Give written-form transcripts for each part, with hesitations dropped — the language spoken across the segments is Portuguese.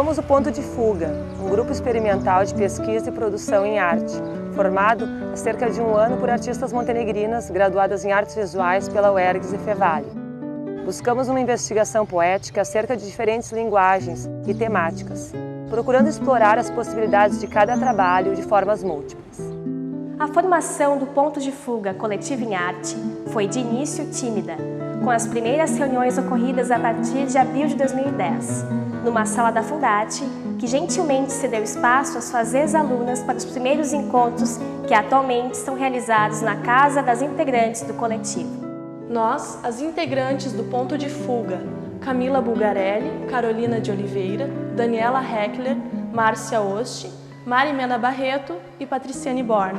Somos o Ponto de Fuga, um grupo experimental de pesquisa e produção em arte, formado há cerca de um ano por artistas montenegrinas graduadas em artes visuais pela UERGS e Fevale. Buscamos uma investigação poética acerca de diferentes linguagens e temáticas, procurando explorar as possibilidades de cada trabalho de formas múltiplas. A formação do Ponto de Fuga Coletivo em Arte foi de início tímida, com as primeiras reuniões ocorridas a partir de abril de 2010, numa sala da Fundarte, que gentilmente cedeu espaço às fazeres alunas para os primeiros encontros que atualmente são realizados na casa das integrantes do coletivo. Nós, as integrantes do Ponto de Fuga, Camila Bulgarelli, Carolina de Oliveira, Daniela Heckler, Márcia Oste, Marimena Barreto e Patriciane Born,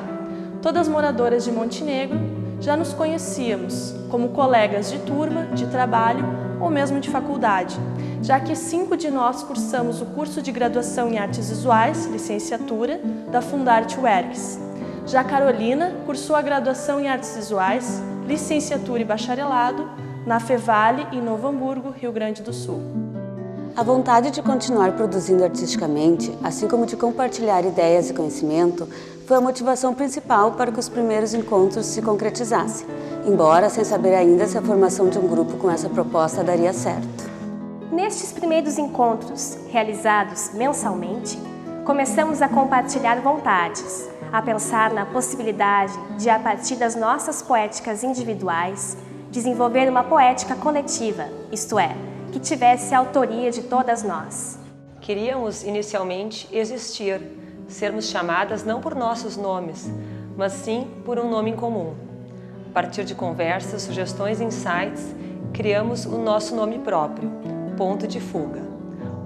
todas moradoras de Montenegro, já nos conhecíamos como colegas de turma, de trabalho ou mesmo de faculdade, já que 5 de nós cursamos o curso de graduação em Artes Visuais, licenciatura, da Fundarte UERGS. Já Carolina cursou a graduação em Artes Visuais, licenciatura e bacharelado na Fevale, em Novo Hamburgo, Rio Grande do Sul. A vontade de continuar produzindo artisticamente, assim como de compartilhar ideias e conhecimento, foi a motivação principal para que os primeiros encontros se concretizassem, embora sem saber ainda se a formação de um grupo com essa proposta daria certo. Nestes primeiros encontros, realizados mensalmente, começamos a compartilhar vontades, a pensar na possibilidade de, a partir das nossas poéticas individuais, desenvolver uma poética coletiva, isto é, que tivesse a autoria de todas nós. Queríamos, inicialmente, existir, sermos chamadas não por nossos nomes, mas sim por um nome em comum. A partir de conversas, sugestões e insights, criamos o nosso nome próprio, Ponto de Fuga.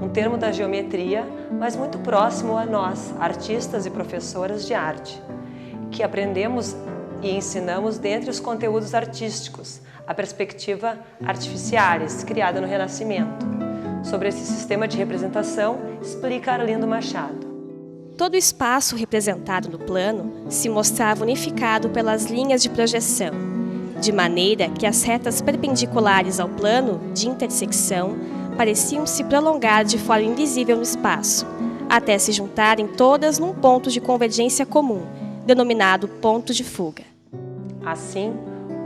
Um termo da geometria, mas muito próximo a nós, artistas e professoras de arte, que aprendemos e ensinamos dentre os conteúdos artísticos, a perspectiva artificialis, criada no Renascimento. Sobre esse sistema de representação, explica Arlindo Machado. Todo o espaço representado no plano se mostrava unificado pelas linhas de projeção, de maneira que as retas perpendiculares ao plano de intersecção pareciam se prolongar de forma invisível no espaço, até se juntarem todas num ponto de convergência comum, denominado ponto de fuga. Assim,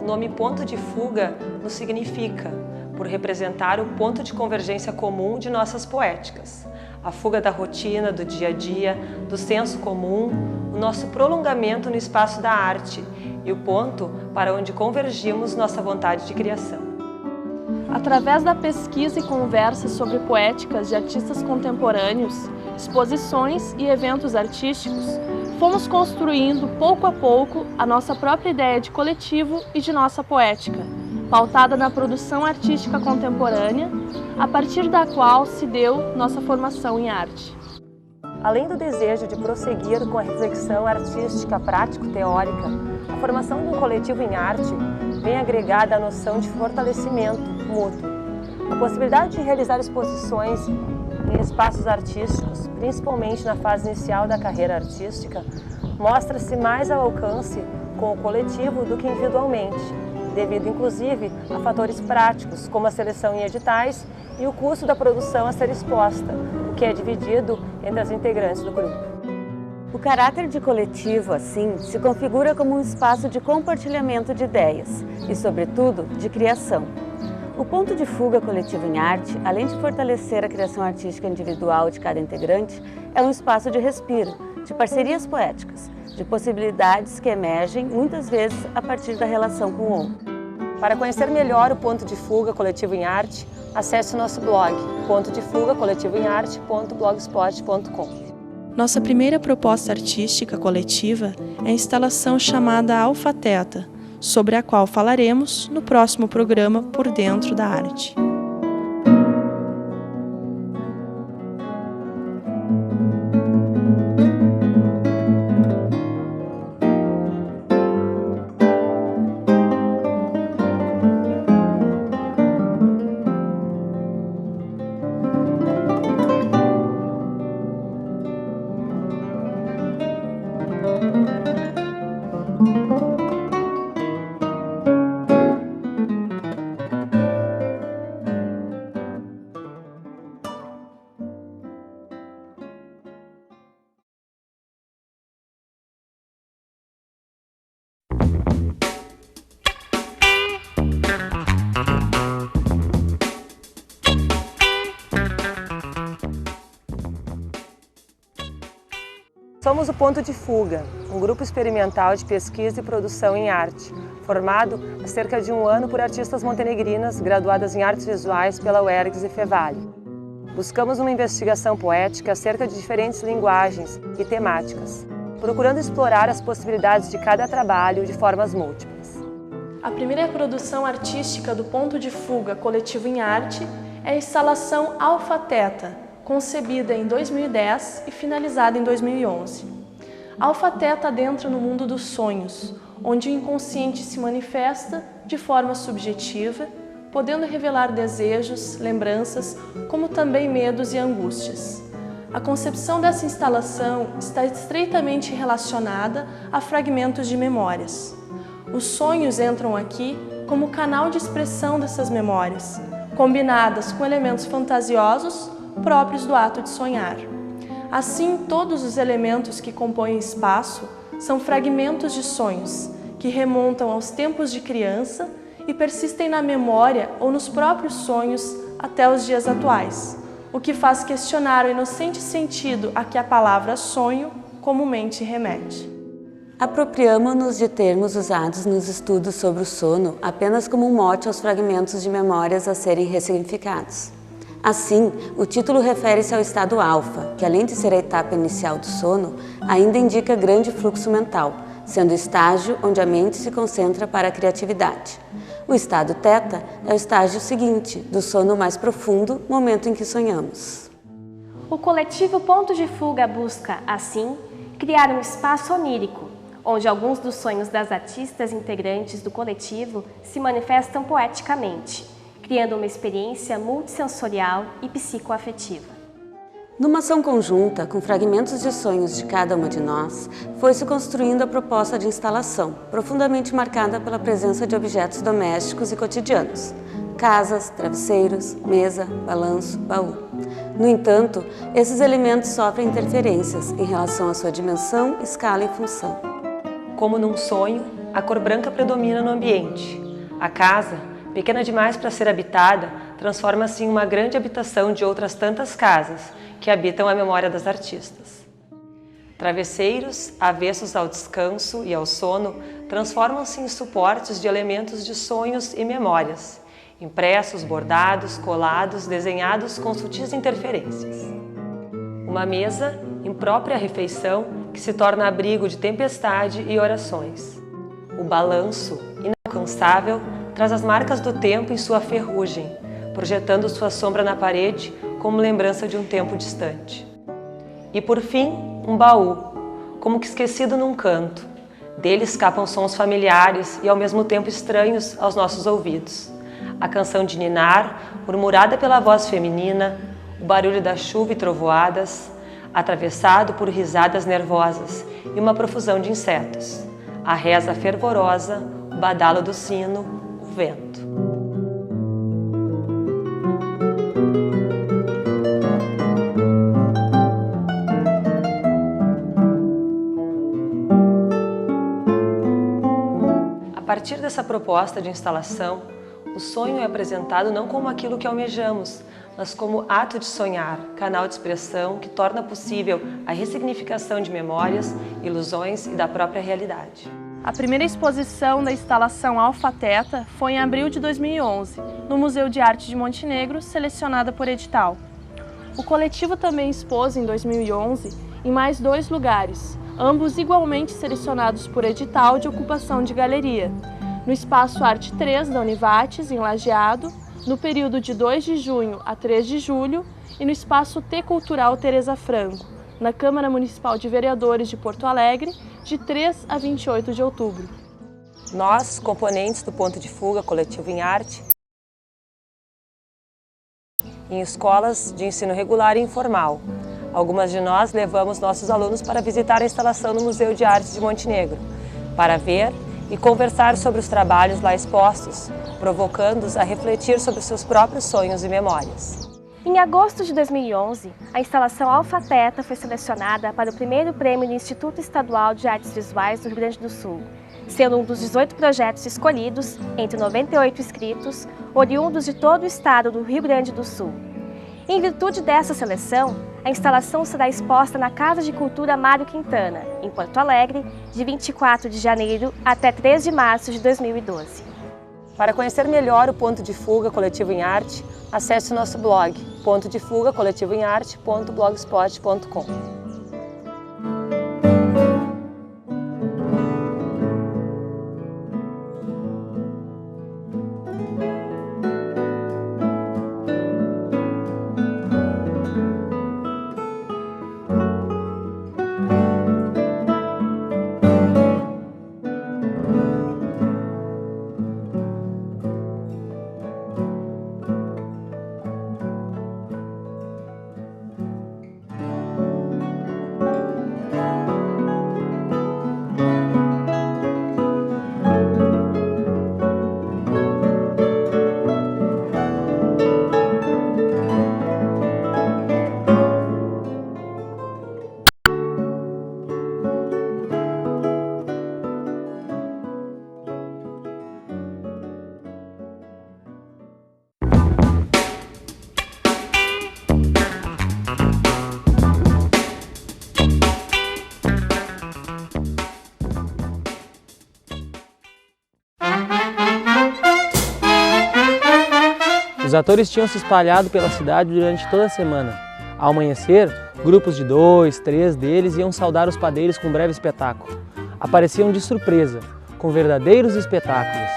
o nome ponto de fuga nos significa, por representar o ponto de convergência comum de nossas poéticas, a fuga da rotina, do dia a dia, do senso comum, o nosso prolongamento no espaço da arte e o ponto para onde convergimos nossa vontade de criação. Através da pesquisa e conversas sobre poéticas de artistas contemporâneos, exposições e eventos artísticos, fomos construindo pouco a pouco a nossa própria ideia de coletivo e de nossa poética, pautada na produção artística contemporânea, a partir da qual se deu nossa formação em arte. Além do desejo de prosseguir com a reflexão artística prático-teórica, a formação de um coletivo em arte vem agregada à noção de fortalecimento mútuo. A possibilidade de realizar exposições em espaços artísticos, principalmente na fase inicial da carreira artística, mostra-se mais ao alcance com o coletivo do que individualmente, devido inclusive a fatores práticos, como a seleção em editais e o custo da produção a ser exposta, o que é dividido entre as integrantes do grupo. O caráter de coletivo, assim, se configura como um espaço de compartilhamento de ideias e, sobretudo, de criação. O Ponto de Fuga Coletivo em Arte, além de fortalecer a criação artística individual de cada integrante, é um espaço de respiro, de parcerias poéticas, de possibilidades que emergem, muitas vezes, a partir da relação com o outro. Para conhecer melhor o Ponto de Fuga Coletivo em Arte, acesse o nosso blog, pontodefugacoletivoemarte.blogspot.com. Nossa primeira proposta artística coletiva é a instalação chamada Alfa Theta, sobre a qual falaremos no próximo programa Por Dentro da Arte. Somos o Ponto de Fuga, um grupo experimental de pesquisa e produção em arte, formado há cerca de um ano por artistas montenegrinas graduadas em artes visuais pela UERGS e Fevale. Buscamos uma investigação poética acerca de diferentes linguagens e temáticas, procurando explorar as possibilidades de cada trabalho de formas múltiplas. A primeira produção artística do Ponto de Fuga Coletivo em Arte é a instalação Alfa Theta, concebida em 2010 e finalizada em 2011. Alfa Theta adentra no mundo dos sonhos, onde o inconsciente se manifesta de forma subjetiva, podendo revelar desejos, lembranças, como também medos e angústias. A concepção dessa instalação está estreitamente relacionada a fragmentos de memórias. Os sonhos entram aqui como canal de expressão dessas memórias, combinadas com elementos fantasiosos próprios do ato de sonhar. Assim, todos os elementos que compõem o espaço são fragmentos de sonhos, que remontam aos tempos de criança e persistem na memória ou nos próprios sonhos até os dias atuais, o que faz questionar o inocente sentido a que a palavra sonho comumente remete. Apropriamo-nos de termos usados nos estudos sobre o sono apenas como um mote aos fragmentos de memórias a serem ressignificados. Assim, o título refere-se ao estado alfa, que além de ser a etapa inicial do sono, ainda indica grande fluxo mental, sendo o estágio onde a mente se concentra para a criatividade. O estado teta é o estágio seguinte, do sono mais profundo, momento em que sonhamos. O coletivo Ponto de Fuga busca, assim, criar um espaço onírico, onde alguns dos sonhos das artistas integrantes do coletivo se manifestam poeticamente, criando uma experiência multissensorial e psicoafetiva. Numa ação conjunta, com fragmentos de sonhos de cada uma de nós, foi-se construindo a proposta de instalação, profundamente marcada pela presença de objetos domésticos e cotidianos, casas, travesseiros, mesa, balanço, baú. No entanto, esses elementos sofrem interferências em relação à sua dimensão, escala e função. Como num sonho, a cor branca predomina no ambiente. A casa, pequena demais para ser habitada, transforma-se em uma grande habitação de outras tantas casas que habitam a memória das artistas. Travesseiros, avessos ao descanso e ao sono, transformam-se em suportes de elementos de sonhos e memórias, impressos, bordados, colados, desenhados com sutis interferências. Uma mesa, imprópria à refeição, que se torna abrigo de tempestade e orações. O balanço, inalcançável, traz as marcas do tempo em sua ferrugem, projetando sua sombra na parede como lembrança de um tempo distante. E por fim, um baú, como que esquecido num canto. Dele escapam sons familiares e ao mesmo tempo estranhos aos nossos ouvidos. A canção de ninar, murmurada pela voz feminina, o barulho da chuva e trovoadas, atravessado por risadas nervosas e uma profusão de insetos. A reza fervorosa, o badalo do sino, o vento. A partir dessa proposta de instalação, o sonho é apresentado não como aquilo que almejamos, mas como ato de sonhar, canal de expressão que torna possível a ressignificação de memórias, ilusões e da própria realidade. A primeira exposição da instalação Alfa Theta foi em abril de 2011, no Museu de Arte de Montenegro, selecionada por edital. O coletivo também expôs em 2011 em mais 2 lugares, ambos igualmente selecionados por edital de ocupação de galeria, no Espaço Arte 3 da Univates, em Lajeado, no período de 2 de junho a 3 de julho, e no Espaço T Cultural Teresa Franco, na Câmara Municipal de Vereadores de Porto Alegre, de 3 a 28 de outubro. Nós, componentes do Ponto de Fuga Coletivo em Arte, em escolas de ensino regular e informal. Algumas de nós levamos nossos alunos para visitar a instalação no Museu de Arte de Montenegro, para ver e conversar sobre os trabalhos lá expostos, provocando-os a refletir sobre seus próprios sonhos e memórias. Em agosto de 2011, a instalação Alfa Theta foi selecionada para o primeiro prêmio do Instituto Estadual de Artes Visuais do Rio Grande do Sul, sendo um dos 18 projetos escolhidos, entre 98 inscritos, oriundos de todo o estado do Rio Grande do Sul. Em virtude dessa seleção, a instalação será exposta na Casa de Cultura Mário Quintana, em Porto Alegre, de 24 de janeiro até 3 de março de 2012. Para conhecer melhor o Ponto de Fuga Coletivo em Arte, acesse o nosso blog pontodefugacoletivoemarte.blogspot.com. Os atores tinham se espalhado pela cidade durante toda a semana. Ao amanhecer, grupos de 2, 3 deles iam saudar os padeiros com um breve espetáculo. Apareciam de surpresa, com verdadeiros espetáculos.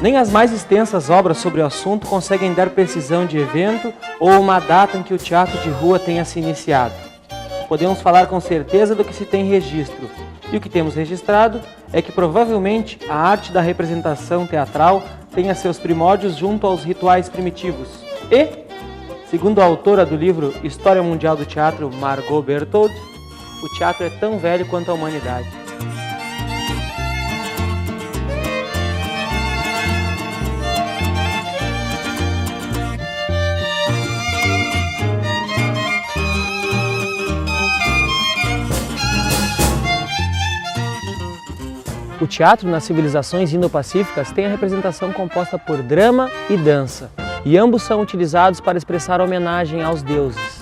Nem as mais extensas obras sobre o assunto conseguem dar precisão de evento ou uma data em que o teatro de rua tenha se iniciado. Podemos falar com certeza do que se tem registro, e o que temos registrado é que provavelmente a arte da representação teatral tenha seus primórdios junto aos rituais primitivos. E, segundo a autora do livro História Mundial do Teatro, Margot Berthold, o teatro é tão velho quanto a humanidade. O teatro nas civilizações indo-pacíficas tem a representação composta por drama e dança, e ambos são utilizados para expressar homenagem aos deuses.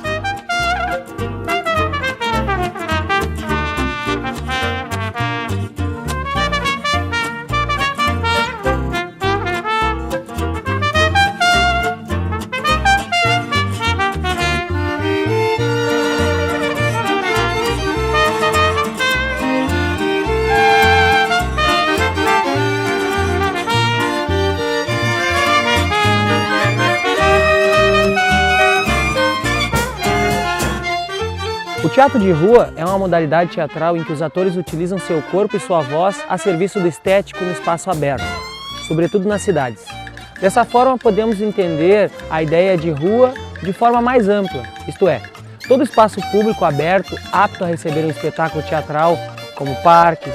O teatro de rua é uma modalidade teatral em que os atores utilizam seu corpo e sua voz a serviço do estético no espaço aberto, sobretudo nas cidades. Dessa forma, podemos entender a ideia de rua de forma mais ampla, isto é, todo espaço público aberto apto a receber um espetáculo teatral, como parques,